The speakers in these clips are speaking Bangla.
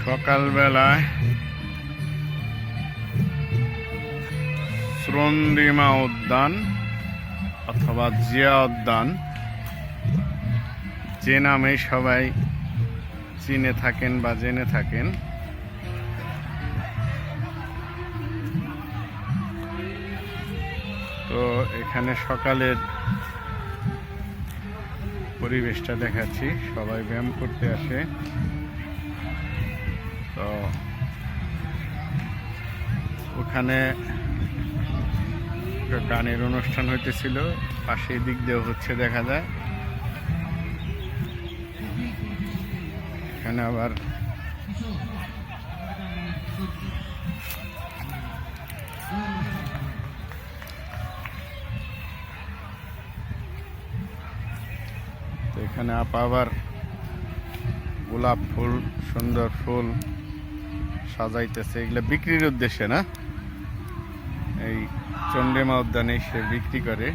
সকালবেলায় শ্রন্দিমা উদ্যান অথবা জিয়া উদ্যান, যে নামে সবাই চিনে থাকেন বা জেনে থাকেন, তো এখানে সকালের পরিবেশটা দেখাচ্ছি। সবাই ব্যায়াম করতে আসে। তো ওখানে গানের অনুষ্ঠান হইতেছিল, পাশের দিক দিয়েও হচ্ছে দেখা যায়। এখানে আবার এখানে আবার গোলাপ ফুল, সুন্দর ফুল সাজাইতেছে। এগুলো বিক্রির উদ্দেশ্যে না, এই চন্দ্রিমা উদ্যানে সে বিক্রি করে।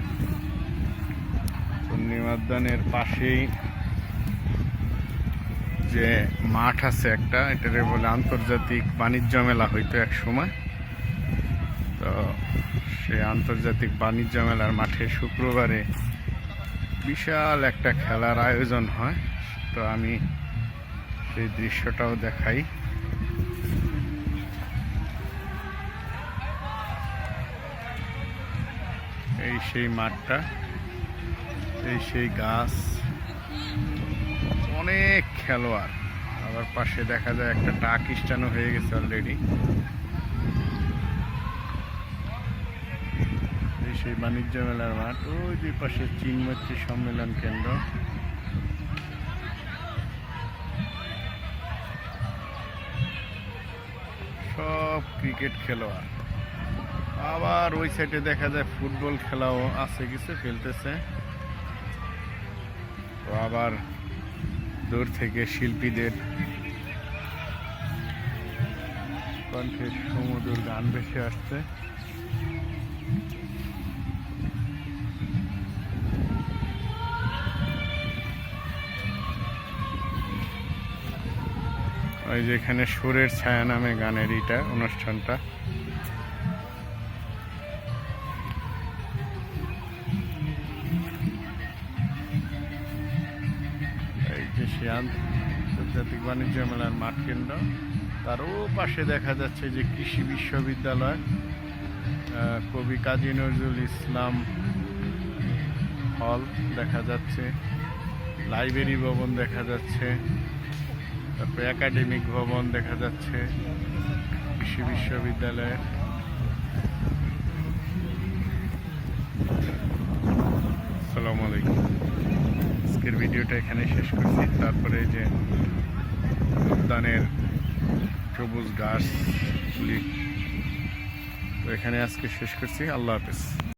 চন্দ্রিমা উদ্যানের পাশেই যে মাঠ আছে একটা, এটারে বলে আন্তর্জাতিক বাণিজ্য মেলা হইতো এক সময়। তো সেই আন্তর্জাতিক বাণিজ্য মেলার মাঠে শুক্রবারে বিশাল একটা খেলার আয়োজন হয়। তো আমি সেই দৃশ্যটাও দেখাই। এই সেই মাঠটা, এই সেই গাছ, অনেক খেলোয়াড়। আবার পাশে দেখা যায় একটা টাক স্টানো হয়ে গেছে অলরেডি। এই সেই বাণিজ্য মেলার মাঠ, ওই দুই পাশে চিনমৈত্রী সম্মেলন কেন্দ্র। সব ক্রিকেট খেলোয়াড়। আবার ওই সাইডে দেখা যায় ফুটবল খেলাও আছে, কিছু খেলতেছে। তো আবার দূর থেকে শিল্পীদের কণ্ঠে সুমধুর গান ভেসে আসছে। ওই যে এখানে সুরের ছায়া নামে গানের এটা অনুষ্ঠানটা। এই যে সে আন্তর্জাতিক বাণিজ্য মেলার মাঠ কেন্দ্র, তারও পাশে দেখা যাচ্ছে যে কৃষি বিশ্ববিদ্যালয়, কবি কাজী নজরুল ইসলাম হল দেখা যাচ্ছে, লাইব্রেরি ভবন দেখা যাচ্ছে, তারপরে একাডেমিক ভবন দেখা যাচ্ছে কৃষি বিশ্ববিদ্যালয়ে। আসসালামু আলাইকুম। আজকের ভিডিওটা এখানে শেষ করছি। তারপরে যে উদ্যানের সবুজ গাছগুলি, তো এখানে আজকে শেষ করছি। আল্লাহ হাফেজ।